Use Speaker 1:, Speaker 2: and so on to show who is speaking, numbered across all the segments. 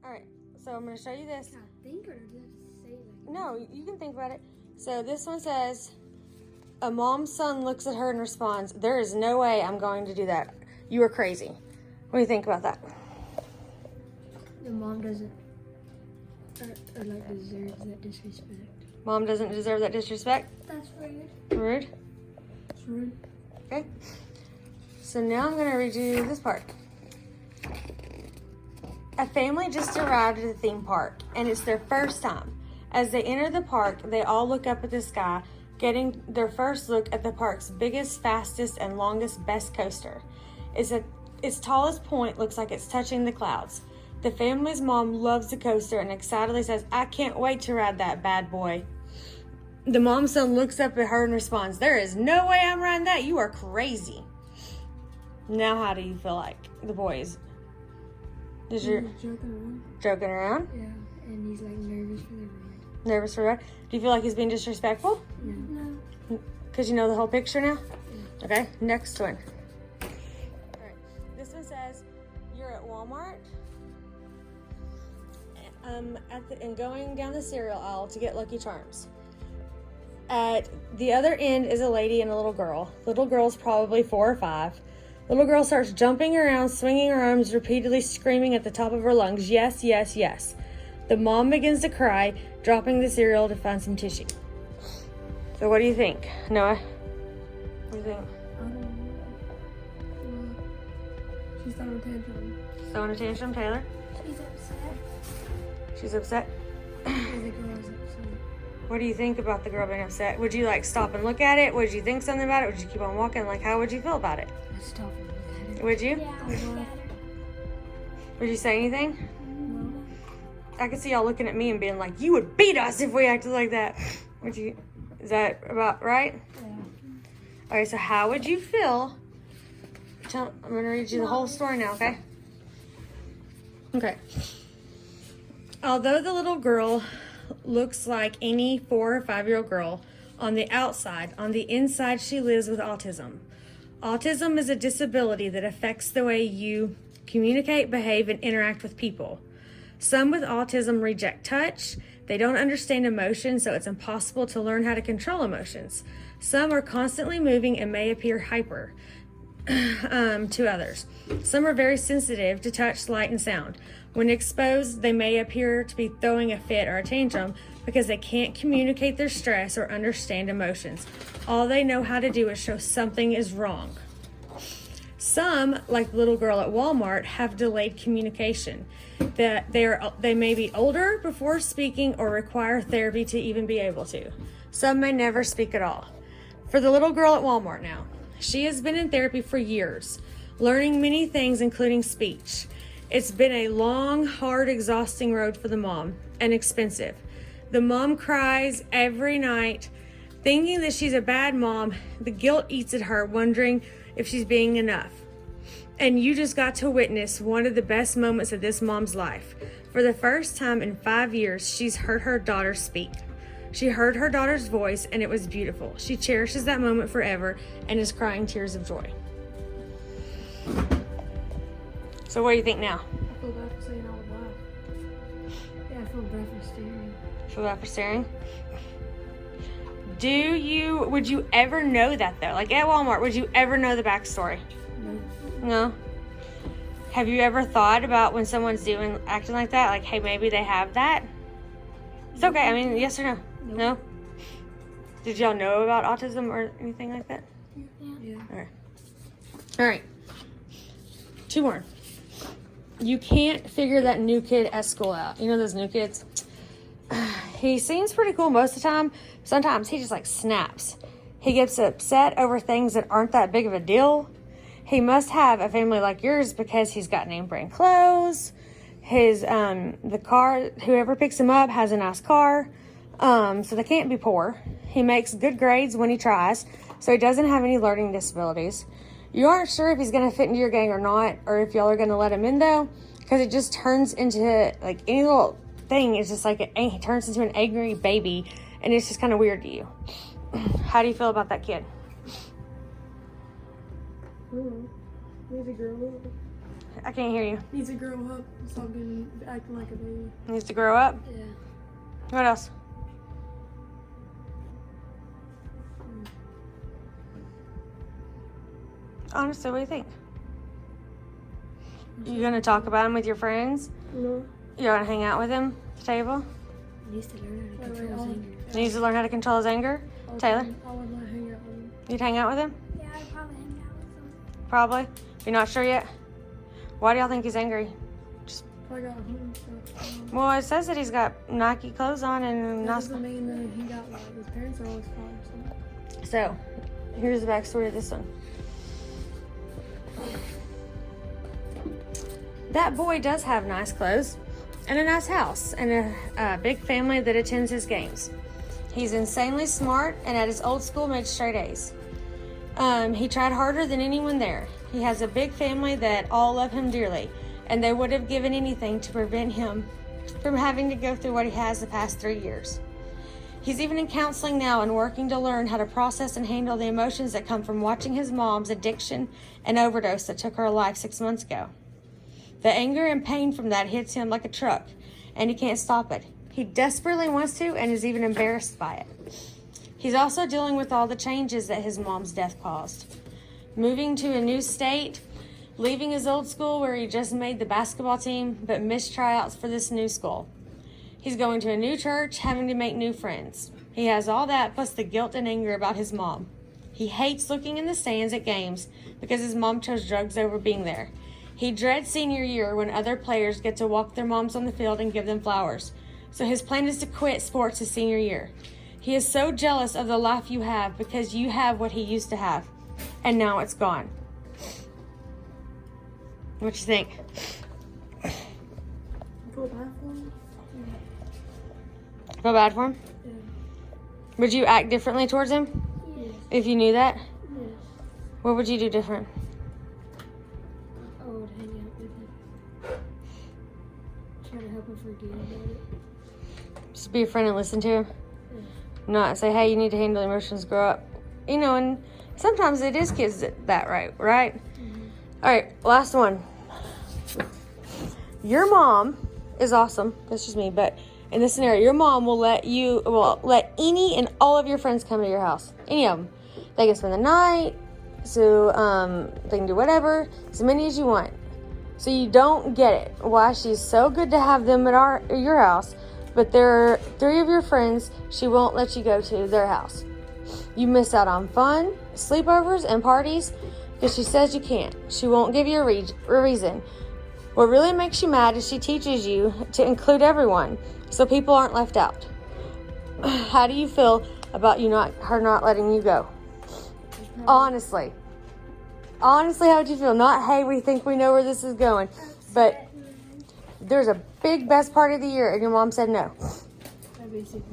Speaker 1: All right, so I'm going to show you this.
Speaker 2: Can I think or just say like?
Speaker 1: No, you can think about it. So this one says, a mom's son looks at her and responds, "There is no way I'm going to do that. You are crazy." What do you think about that?
Speaker 2: The mom doesn't, or like deserves that disrespect.
Speaker 1: Mom doesn't deserve that disrespect?
Speaker 2: That's rude.
Speaker 1: Rude?
Speaker 2: It's rude.
Speaker 1: Okay. So now I'm going to read you this part. A family just arrived at the theme park, and it's their first time. As they enter the park, they all look up at the sky, getting their first look at the park's biggest, fastest, and longest best coaster. Its tallest point looks like it's touching the clouds. The family's mom loves the coaster and excitedly says, "I can't wait to ride that bad boy." The mom's son looks up at her and responds, "There is no way I'm riding that. You are crazy." Now how do you feel like the boys? Did you
Speaker 2: Joking around.
Speaker 1: joking around?
Speaker 2: Yeah, and he's like nervous for the ride.
Speaker 1: Nervous for that? Do you feel like he's being disrespectful?
Speaker 2: No.
Speaker 1: Because you know the whole picture now? Okay, next one. All right, this one says, you're at Walmart and going down the cereal aisle to get Lucky Charms. At the other end is a lady and a little girl. Little girl's probably 4 or 5. Little girl starts jumping around, swinging her arms, repeatedly screaming at the top of her lungs, "Yes, yes, yes." The mom begins to cry, dropping the cereal to find some tissue. So what do you think, Noah? What do you think?
Speaker 2: I don't know. She's throwing a tantrum.
Speaker 1: Throwing a tantrum, Taylor?
Speaker 2: She's upset.
Speaker 1: She's upset?
Speaker 2: The girl's upset.
Speaker 1: What do you think about the girl being upset? Would you like stop and look at it? Would you think something about it? Would you keep on walking? Like, how would you feel about it?
Speaker 2: I stop and look at it.
Speaker 1: Would you?
Speaker 3: Yeah, I was scared.
Speaker 1: Would you say anything?
Speaker 2: No.
Speaker 1: I could see y'all looking at me and being like, "You would beat us if we acted like that." Would you? Is that about right?
Speaker 2: Yeah.
Speaker 1: Okay, so how would you feel? I'm going to read you the whole story now, okay? Okay. Although the little girl looks like any 4 or 5-year-old girl on the outside, on the inside she lives with autism. Autism is a disability that affects the way you communicate, behave, and interact with people. Some with autism reject touch. They don't understand emotions, so it's impossible to learn how to control emotions. Some are constantly moving and may appear hyper to others. Some are very sensitive to touch, light, and sound. When exposed, they may appear to be throwing a fit or a tantrum because they can't communicate their stress or understand emotions. All they know how to do is show something is wrong. Some, like the little girl at Walmart, have delayed communication. That they may be older before speaking or require therapy to even be able to. Some may never speak at all. For the little girl at Walmart now, she has been in therapy for years, learning many things, including speech. It's been a long, hard, exhausting road for the mom, and expensive. The mom cries every night, thinking that she's a bad mom. The guilt eats at her, wondering if she's being enough. And you just got to witness one of the best moments of this mom's life. For the first time in 5 years, she's heard her daughter speak. She heard her daughter's voice, and it was beautiful. She cherishes that moment forever and is crying tears of joy. So what do you think now?
Speaker 2: I feel bad for saying I would laugh. Yeah, I feel bad for staring.
Speaker 1: Feel bad for staring? Would you ever know that though? Like at Walmart, would you ever know the backstory?
Speaker 2: No.
Speaker 1: No? Have you ever thought about when someone's acting like that? Like, hey, maybe they have that? It's okay. I mean, yes or no?
Speaker 2: Nope.
Speaker 1: No? Did y'all know about autism or anything like that?
Speaker 2: Yeah.
Speaker 1: All right. 2 more. You can't figure that new kid at school out. You know those new kids? He seems pretty cool most of the time. Sometimes he just like snaps. He gets upset over things that aren't that big of a deal. He must have a family like yours because he's got name brand clothes. The car, whoever picks him up has a nice car. So they can't be poor. He makes good grades when he tries, so he doesn't have any learning disabilities. You aren't sure if he's going to fit into your gang or not, or if y'all are going to let him in though, because it just turns into like any little thing. It's just like he turns into an angry baby, and it's just kind of weird to you. How do you feel about that kid?
Speaker 2: He's a girl.
Speaker 1: I can't hear you.
Speaker 2: Needs to grow up and stop acting like a baby.
Speaker 1: Needs to grow up.
Speaker 2: Yeah.
Speaker 1: What else? Honestly, what do you think? You gonna talk about him with your friends?
Speaker 2: No.
Speaker 1: You gonna hang out with him at the table?
Speaker 3: Needs to learn how to control his anger.
Speaker 1: Needs to learn how to control his anger. Taylor,
Speaker 2: I would not hang out with him.
Speaker 1: you'd hang out with him?
Speaker 4: Yeah, I'd probably hang out with them.
Speaker 1: Probably. You're not sure yet. Why do y'all think he's angry?
Speaker 2: I got home stuff.
Speaker 1: Well, it says that he's got Nike clothes on and
Speaker 2: That
Speaker 1: not.
Speaker 2: doesn't mean that he got like his parents are always fine.
Speaker 1: So, here's the backstory of this one. That boy does have nice clothes and a nice house and a big family that attends his games. He's insanely smart and at his old school made straight A's. He tried harder than anyone there. He has a big family that all love him dearly, and they would have given anything to prevent him from having to go through what he has the past 3 years. He's even in counseling now and working to learn how to process and handle the emotions that come from watching his mom's addiction and overdose that took her life 6 months ago. The anger and pain from that hits him like a truck, and he can't stop it. He desperately wants to and is even embarrassed by it. He's also dealing with all the changes that his mom's death caused. Moving to a new state, leaving his old school where he just made the basketball team but missed tryouts for this new school. He's going to a new church, having to make new friends. He has all that plus the guilt and anger about his mom. He hates looking in the stands at games because his mom chose drugs over being there. He dreads senior year when other players get to walk their moms on the field and give them flowers. So his plan is to quit sports his senior year. He is so jealous of the life you have because you have what he used to have, and now it's gone. What you think?
Speaker 2: Feel bad for him?
Speaker 1: Feel bad for him?
Speaker 2: Yeah.
Speaker 1: Would you act differently towards him
Speaker 2: Yes.
Speaker 1: if you knew that?
Speaker 2: Yes.
Speaker 1: What would you do different?
Speaker 3: I would hang out with him. Try to help him forget about it.
Speaker 1: Just be a friend and listen to him? Not say, hey, you need to handle emotions, grow up. You know, and sometimes it is kids that right? All right, last one. Your mom is awesome. That's just me, but in this scenario, your mom will let any and all of your friends come to your house. Any of them. They can spend the night, so they can do whatever, as many as you want. So you don't get it. Why she's so good to have them at your house, but there are 3 of your friends she won't let you go to their house. You miss out on fun, sleepovers, and parties because she says you can't. She won't give you a reason. What really makes you mad is she teaches you to include everyone so people aren't left out. How do you feel about her not letting you go? Honestly, how would you feel? Not, hey, we think we know where this is going, but there's a big best part of the year and your mom said no.
Speaker 3: I'd be super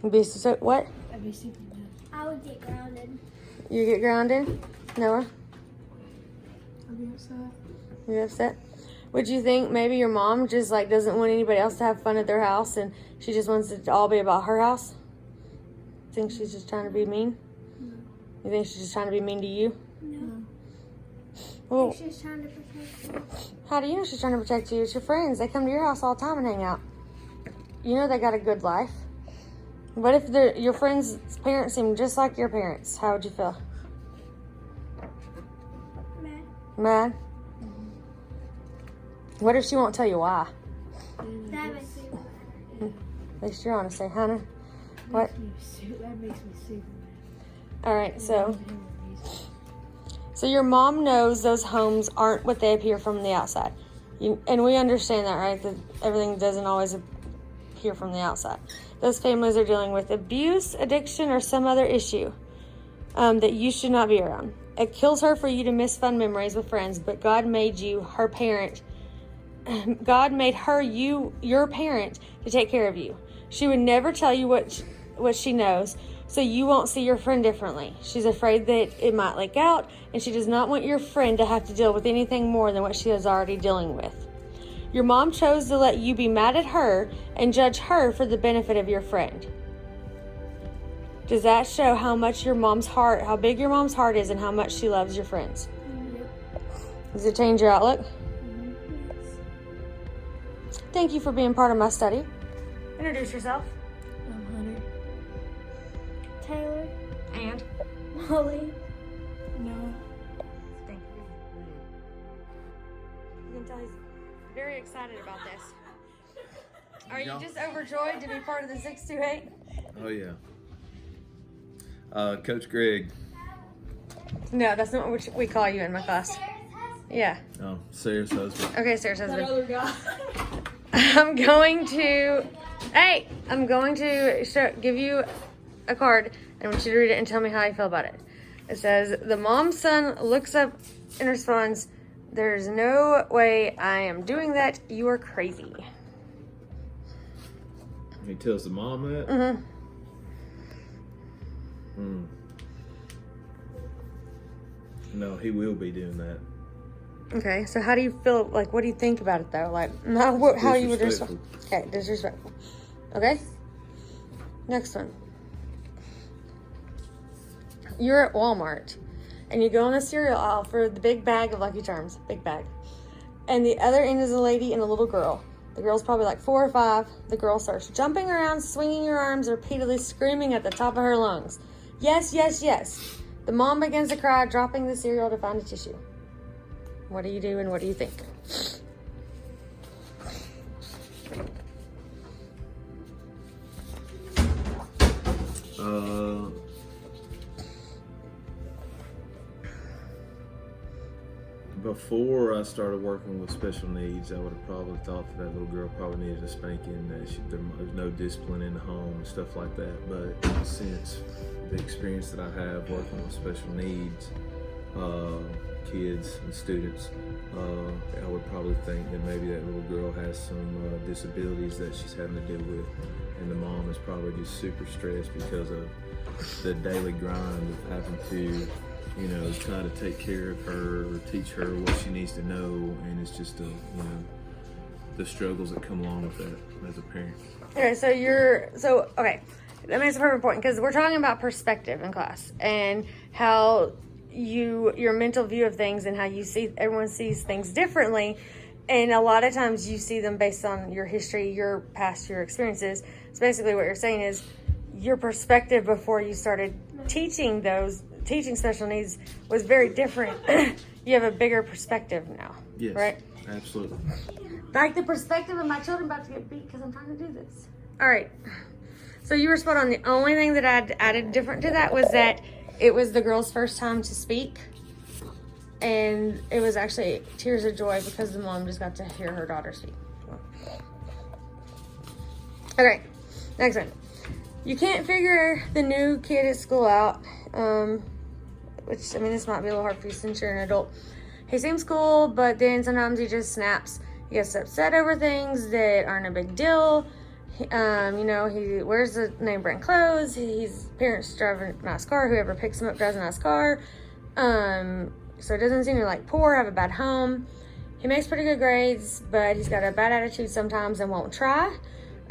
Speaker 3: mad.
Speaker 1: What?
Speaker 3: I'd be super mad.
Speaker 4: I would get grounded.
Speaker 1: You get grounded? Noah?
Speaker 2: I'd be upset.
Speaker 1: You upset? Would you think maybe your mom just doesn't want anybody else to have fun at their house and she just wants it to all be about her house? Think she's just trying to be mean?
Speaker 2: No.
Speaker 1: You think she's just trying to be mean to you?
Speaker 4: No.
Speaker 1: Well,
Speaker 4: She's trying to protect me.
Speaker 1: how do you know she's trying to protect you? It's your friends. They come to your house all the time and hang out. You know they got a good life. What if your friends' parents seem just like your parents? How would you feel?
Speaker 4: Mad.
Speaker 1: Mad? What if she won't tell you why?
Speaker 4: That makes me mad.
Speaker 1: At least you're honest, Hannah. What?
Speaker 3: That makes me super mad.
Speaker 1: All right, so your mom knows those homes aren't what they appear from the outside. And we understand that, right? That everything doesn't always appear from the outside. Those families are dealing with abuse, addiction, or some other issue that you should not be around. It kills her for you to miss fun memories with friends, but God made you her parent. God made her your parent to take care of you. She would never tell you what she knows, so you won't see your friend differently. She's afraid that it might leak out, and she does not want your friend to have to deal with anything more than what she is already dealing with. Your mom chose to let you be mad at her and judge her for the benefit of your friend. Does that show how big your mom's heart is and how much she loves your friends? Does it change your outlook? Thank you for being part of my study. Introduce yourself.
Speaker 2: I'm Hunter.
Speaker 4: Taylor.
Speaker 1: And?
Speaker 4: Molly.
Speaker 2: Noah.
Speaker 1: Thank you. You can tell he's very excited about this. Are you just overjoyed to be part of the 628?
Speaker 5: Oh yeah. Coach Greg.
Speaker 1: No, that's not what we call you in my class. Yeah.
Speaker 5: Oh, Sarah's husband.
Speaker 1: Okay, Sarah's
Speaker 2: That
Speaker 1: husband.
Speaker 2: other guy.
Speaker 1: I'm going to give you a card, and I want you to read it and tell me how you feel about it. It says, the mom's son looks up and responds, there's no way I am doing that. You are crazy.
Speaker 5: He tells the mom that.
Speaker 1: Mm-hmm.
Speaker 5: No, he will be doing that.
Speaker 1: Okay, so how do you feel, like, what do you think about it, though? Like, how you would respond? Okay, disrespectful. Okay? Next one. You're at Walmart, and you go in the cereal aisle for the big bag of Lucky Charms. Big bag. And the other end is a lady and a little girl. The girl's probably like 4 or 5. The girl starts jumping around, swinging her arms, repeatedly screaming at the top of her lungs. Yes, yes, yes. The mom begins to cry, dropping the cereal to find a tissue. What do you do and what do you think?
Speaker 5: Before I started working with special needs, I would have probably thought that little girl probably needed a spanking, that there was no discipline in the home and stuff like that. But since the experience that I have working with special needs kids and students, I would probably think that maybe that little girl has some disabilities that she's having to deal with, and the mom is probably just super stressed because of the daily grind of having to, you know, try to take care of her or teach her what she needs to know, and it's just the struggles that come along with that as a parent.
Speaker 1: Okay, okay, that makes a perfect point, because we're talking about perspective in class and how your mental view of things and how everyone sees things differently, and a lot of times you see them based on your history, your past, your experiences. So basically what you're saying is your perspective before you started teaching special needs was very different. You have a bigger perspective now.
Speaker 5: Yes,
Speaker 1: right?
Speaker 5: Absolutely.
Speaker 1: Like the perspective of my children about to get beat because I'm trying to do this. All right. So you were spot on. The only thing that I added different to that was that it was the girl's first time to speak. And it was actually tears of joy because the mom just got to hear her daughter speak. Okay, next one. You can't figure the new kid at school out. Which, I mean, this might be a little hard for you since you're an adult. He seems cool, but then sometimes he just snaps. He gets upset over things that aren't a big deal. He wears the name brand clothes. His parents drive a nice car. Whoever picks him up drives a nice car. So it doesn't seem to like poor, have a bad home. He makes pretty good grades, but he's got a bad attitude sometimes and won't try.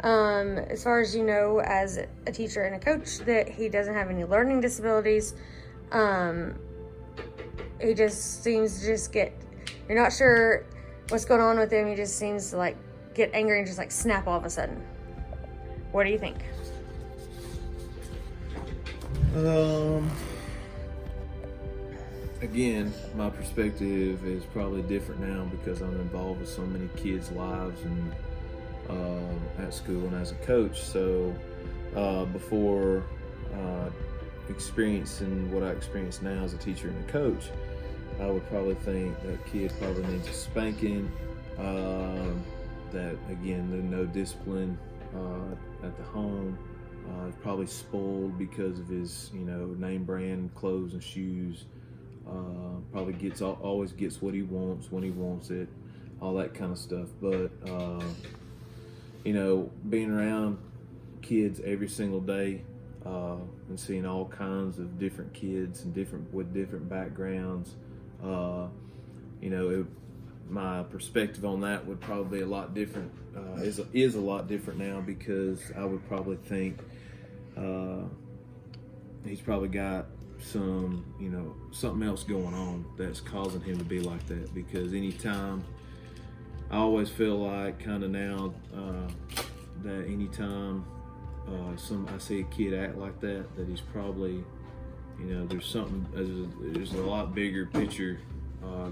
Speaker 1: As far as you know, as a teacher and a coach, that he doesn't have any learning disabilities. He just seems to you're not sure what's going on with him. He just seems to like get angry and just like snap all of a sudden. What do you think?
Speaker 5: Again, my perspective is probably different now because I'm involved with so many kids' lives and at school and as a coach. So before experiencing what I experience now as a teacher and a coach, I would probably think that kid probably needs a spanking. That again, there's no discipline at the home. Probably spoiled because of his, name brand clothes and shoes. Probably always gets what he wants when he wants it, all that kind of stuff. But being around kids every single day and seeing all kinds of different kids and with different backgrounds, my perspective on that would probably be a lot different. Is a lot different now because I would probably think he's probably got some, something else going on that's causing him to be like that. Because anytime I always feel like kind of now that anytime I see a kid act like that he's probably, there's something, there's a lot bigger picture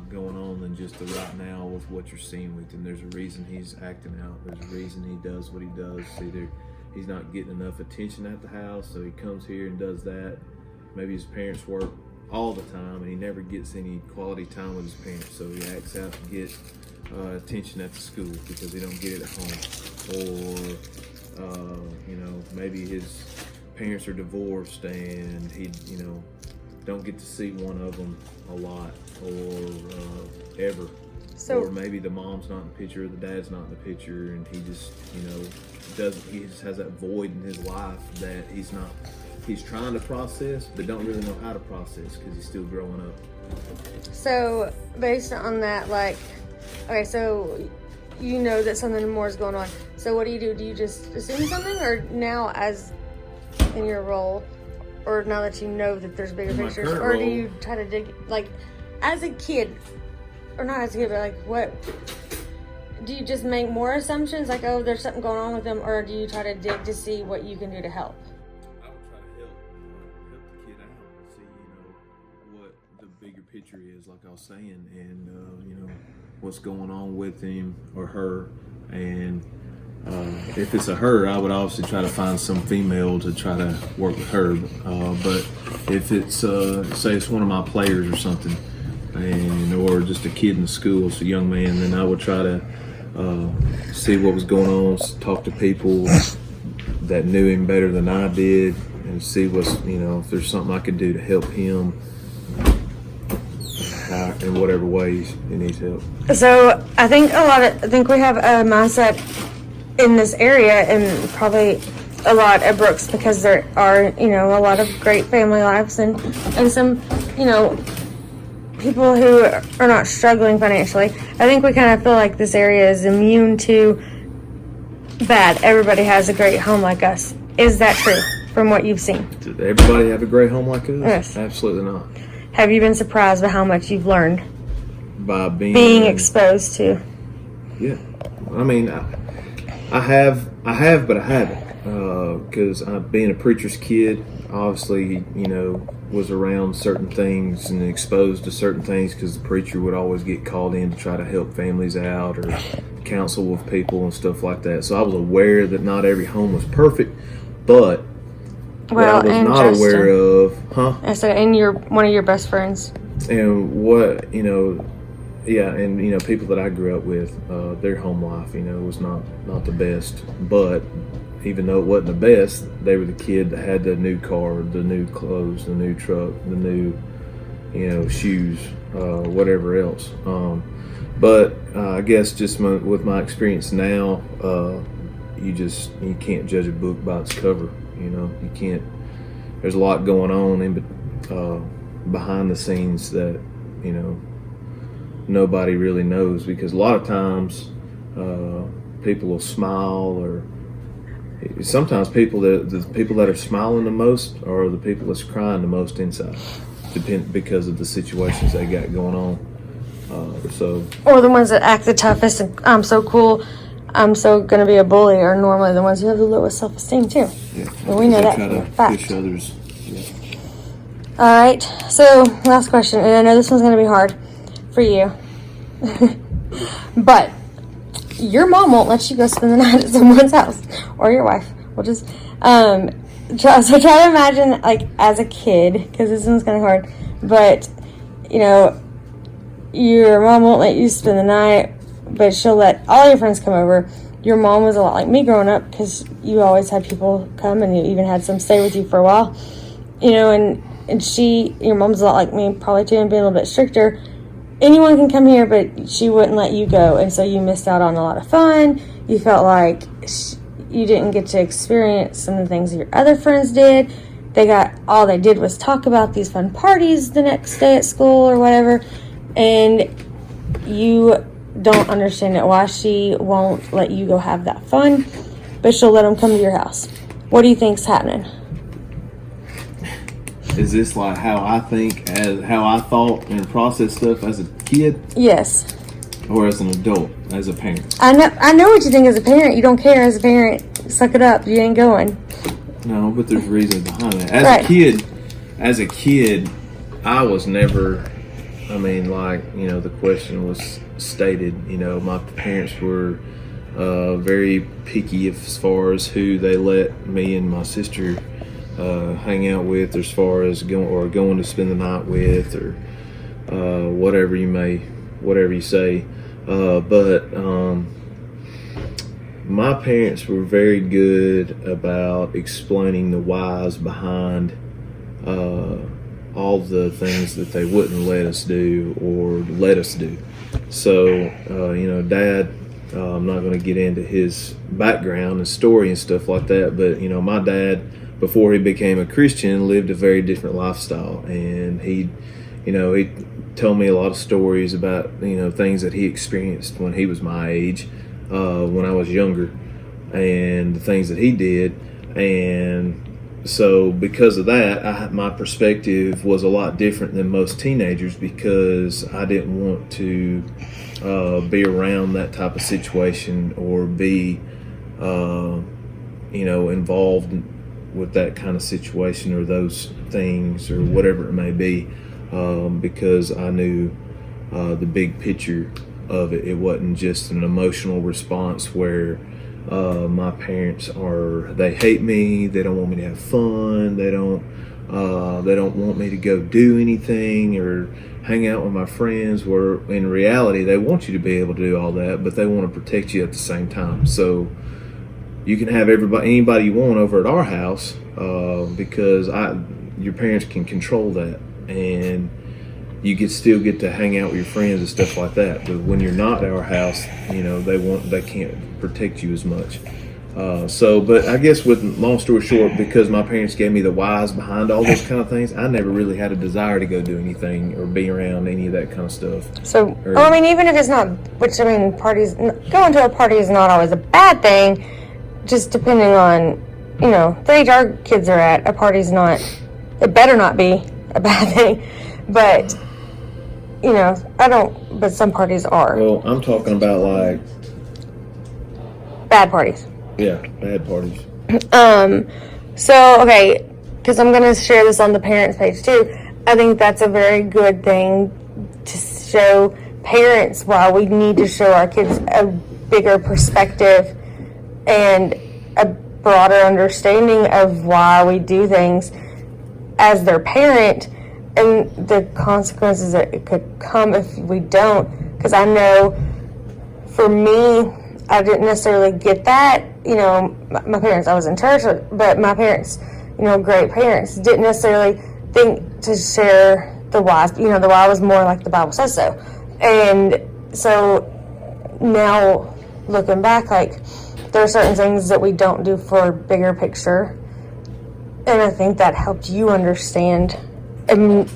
Speaker 5: going on than just the right now with what you're seeing with him. There's a reason he's acting out. There's a reason he does what he does. Either he's not getting enough attention at the house, so he comes here and does that. Maybe his parents work all the time and he never gets any quality time with his parents, so he acts out to get attention at the school because he don't get it at home. Or maybe his parents are divorced and he don't get to see one of them a lot or ever.
Speaker 1: So-
Speaker 5: or maybe the mom's not in the picture or the dad's not in the picture, and he just he just has that void in his life that he's trying to process but don't really know how to process because he's still growing up.
Speaker 1: So based on that, like, okay, so you know that something more is going on. So what do? Do you just assume something, or now as in your role, or now that you know that there's bigger
Speaker 5: In my
Speaker 1: pictures,
Speaker 5: current
Speaker 1: or do
Speaker 5: role-
Speaker 1: you try to dig, like, as a kid, or not as a kid, but like, what? Do you just make more assumptions, like, oh, there's something going on with them, or do you try to dig to see what you can do to help?
Speaker 5: I would try to help the kid out and see, what the bigger picture is, like I was saying, and what's going on with him or her. And if it's a her, I would obviously try to find some female to try to work with her. But if it's say it's one of my players or something, or just a kid in the school, it's a young man, then I would try to see what was going on, talk to people that knew him better than I did, and see what's, if there's something I could do to help him in whatever ways he needs help.
Speaker 1: So I think we have a mindset in this area, and probably a lot at Brooks, because there are, a lot of great family lives and some, people who are not struggling financially. I think we kind of feel like this area is immune to bad. Everybody has a great home like us. Is that true from what you've seen?
Speaker 5: Did everybody have a great home like us?
Speaker 1: Yes.
Speaker 5: Absolutely not.
Speaker 1: Have you been surprised by how much you've learned
Speaker 5: By
Speaker 1: being exposed to?
Speaker 5: Yeah. I mean, I have, but I haven't. Because being a preacher's kid, obviously, was around certain things and exposed to certain things because the preacher would always get called in to try to help families out or counsel with people and stuff like that. So I was aware that not every home was perfect, but what I was
Speaker 1: and
Speaker 5: not
Speaker 1: Justin.
Speaker 5: aware of,
Speaker 1: I said, and you're one of your best friends.
Speaker 5: and what, yeah, and people that I grew up with, their home life, was not the best. But even though it wasn't the best, they were the kid that had the new car, the new clothes, the new truck, the new, shoes, whatever else. But I guess just with my experience now, you can't judge a book by its cover. You can't. There's a lot going on behind the scenes that nobody really knows, because a lot of times people will smile, or sometimes the people that are smiling the most are the people that's crying the most inside, because of the situations they got going on.
Speaker 1: Or the ones that act the toughest and I'm so cool, I'm so going to be a bully, are normally the ones who have the lowest self-esteem too.
Speaker 5: Yeah,
Speaker 1: Well, we know that
Speaker 5: try
Speaker 1: for a
Speaker 5: to
Speaker 1: fact.
Speaker 5: push others. Yeah.
Speaker 1: All right, so last question, and I know this one's going to be hard for you. But your mom won't let you go spend the night at someone's house, or your wife. We'll just try to imagine, like, as a kid, because this one's kind of hard. But your mom won't let you spend the night, but she'll let all your friends come over. Your mom was a lot like me growing up, because you always had people come, and you even had some stay with you for a while. And your mom's a lot like me, probably too, and being a little bit stricter. Anyone can come here, but she wouldn't let you go, and so you missed out on a lot of fun. You felt like you didn't get to experience some of the things that your other friends did. All they did was talk about these fun parties the next day at school or whatever, and you don't understand it, why she won't let you go have that fun, but she'll let them come to your house. What do you think's happening?
Speaker 5: Is this like how I think, as how I thought and processed stuff as a kid?
Speaker 1: Yes.
Speaker 5: Or as an adult, as a parent?
Speaker 1: I know what you think as a parent. You don't care as a parent. Suck it up. You ain't going.
Speaker 5: No, but there's reason behind that. As a kid, I was never. I mean, like, you know, the question was stated. You know, my parents were very picky as far as who they let me and my sister hang out with, as far as going to spend the night with, or whatever you say. But my parents were very good about explaining the whys behind all the things that they wouldn't let us do or let us do. So, you know, Dad, I'm not going to get into his background and story and stuff like that, but, you know, my dad, before he became a Christian, lived a very different lifestyle, and he told me a lot of stories about, you know, things that he experienced when he was my age, when I was younger, and the things that he did. And so because of that, my perspective was a lot different than most teenagers, because I didn't want to be around that type of situation or be, you know, involved with that kind of situation or those things or whatever it may be. Because I knew the big picture of it. It wasn't just an emotional response where my parents they hate me, they don't want me to have fun, they don't want me to go do anything or hang out with my friends, where in reality they want you to be able to do all that, but they want to protect you at the same time. So you can have anybody you want over at our house, because your parents can control that, and you still get to hang out with your friends and stuff like that. But when you're not at our house, you know, they can't protect you as much. But I guess, with long story short, because my parents gave me the whys behind all those kind of things, I never really had a desire to go do anything or be around any of that kind of stuff.
Speaker 1: So, I mean, even if it's not, which, I mean, going to a party is not always a bad thing, just depending on, you know, the age our kids are at. A party's not, it better not be a bad thing, but, you know, but some parties are.
Speaker 5: Well, I'm talking about, like,
Speaker 1: bad parties.
Speaker 5: Yeah, bad parties.
Speaker 1: So, okay, because I'm going to share this on the parents page too. I think that's a very good thing to show parents why we need to show our kids a bigger perspective and a broader understanding of why we do things as their parent, and the consequences that it could come if we don't. Because I know, for me, I didn't necessarily get that. You know, my parents, I was in church, but my parents, you know, great parents, didn't necessarily think to share the whys. You know, the why was more like the Bible says so. And so now, looking back, like, there are certain things that we don't do for bigger picture. And I think that helped you understand and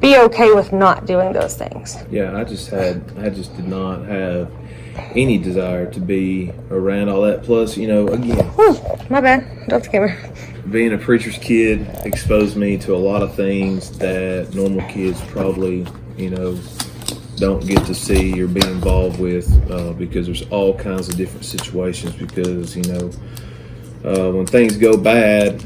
Speaker 1: be okay with not doing those things.
Speaker 5: Yeah, I just did not have any desire to be around all that. Plus, you know, again,
Speaker 1: my bad, drop the camera.
Speaker 5: Being a preacher's kid exposed me to a lot of things that normal kids probably, you know, don't get to see or be involved with, because there's all kinds of different situations. Because, you know, when things go bad,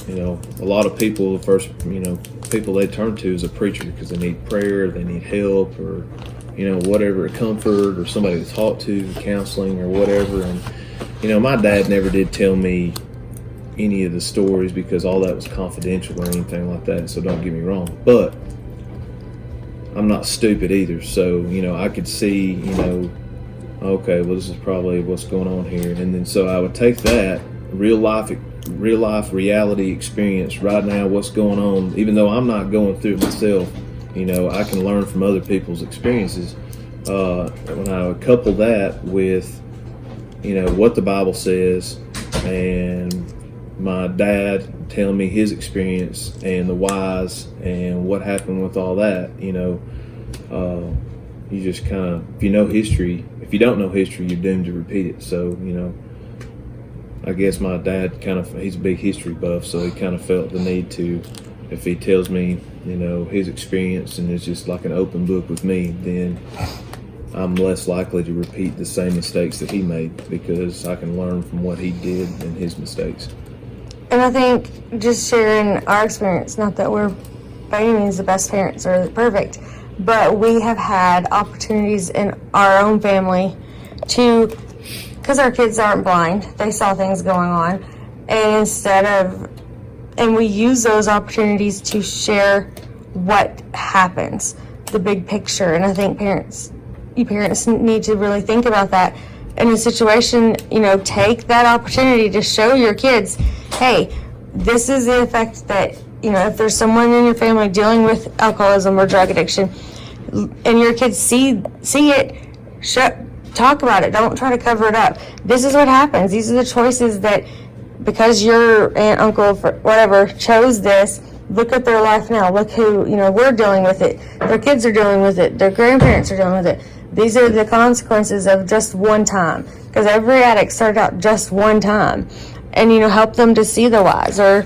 Speaker 5: you know, a lot of people, the first, you know, people they turn to is a preacher, because they need prayer, they need help, or, you know, whatever, comfort, or somebody to talk to, counseling, or whatever. And, you know, my dad never did tell me any of the stories, because all that was confidential or anything like that. So don't get me wrong, but I'm not stupid either. So, you know, I could see, you know, okay, well, this is probably what's going on here. And then so I would take that real life reality experience right now, what's going on, even though I'm not going through it myself. You know, I can learn from other people's experiences. When I would couple that with, you know, what the Bible says, and my dad telling me his experience and the whys and what happened with all that, you know, you just kind of, if you know history, if you don't know history, you're doomed to repeat it. So, you know, I guess my dad he's a big history buff, so he kind of felt the need to, if he tells me, you know, his experience and it's just like an open book with me, then, I'm less likely to repeat the same mistakes that he made because I can learn from what he did and his mistakes.
Speaker 1: And I think just sharing our experience, not that we're by any means the best parents or perfect, but we have had opportunities in our own family to, because our kids aren't blind, they saw things going on, and we use those opportunities to share what happens, the big picture. And I think you parents need to really think about that in a situation. Take that opportunity to show your kids, hey, this is the effect that, if there's someone in your family dealing with alcoholism or drug addiction, and your kids see it, talk about it. Don't try to cover it up. This is what happens. These are the choices that, because your aunt, uncle, whatever, chose this. Look at their life now. Look who, we're dealing with it. Their kids are dealing with it. Their grandparents are dealing with it. These are the consequences of just one time. Because every addict started out just one time. And, help them to see the whys. Or,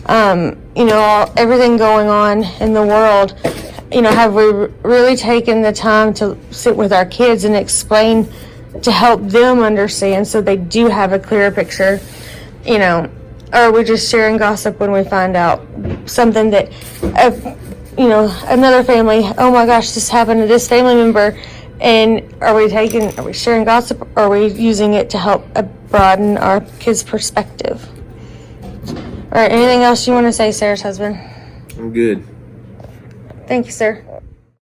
Speaker 1: everything going on in the world. Have we really taken the time to sit with our kids and explain, to help them understand so they do have a clearer picture? Or are we just sharing gossip when we find out something that, another family, oh my gosh, this happened to this family member, and are we sharing gossip, or are we using it to help broaden our kids' perspective? All right, anything else you want to say, Sarah's husband?
Speaker 5: I'm good.
Speaker 1: Thank you, sir.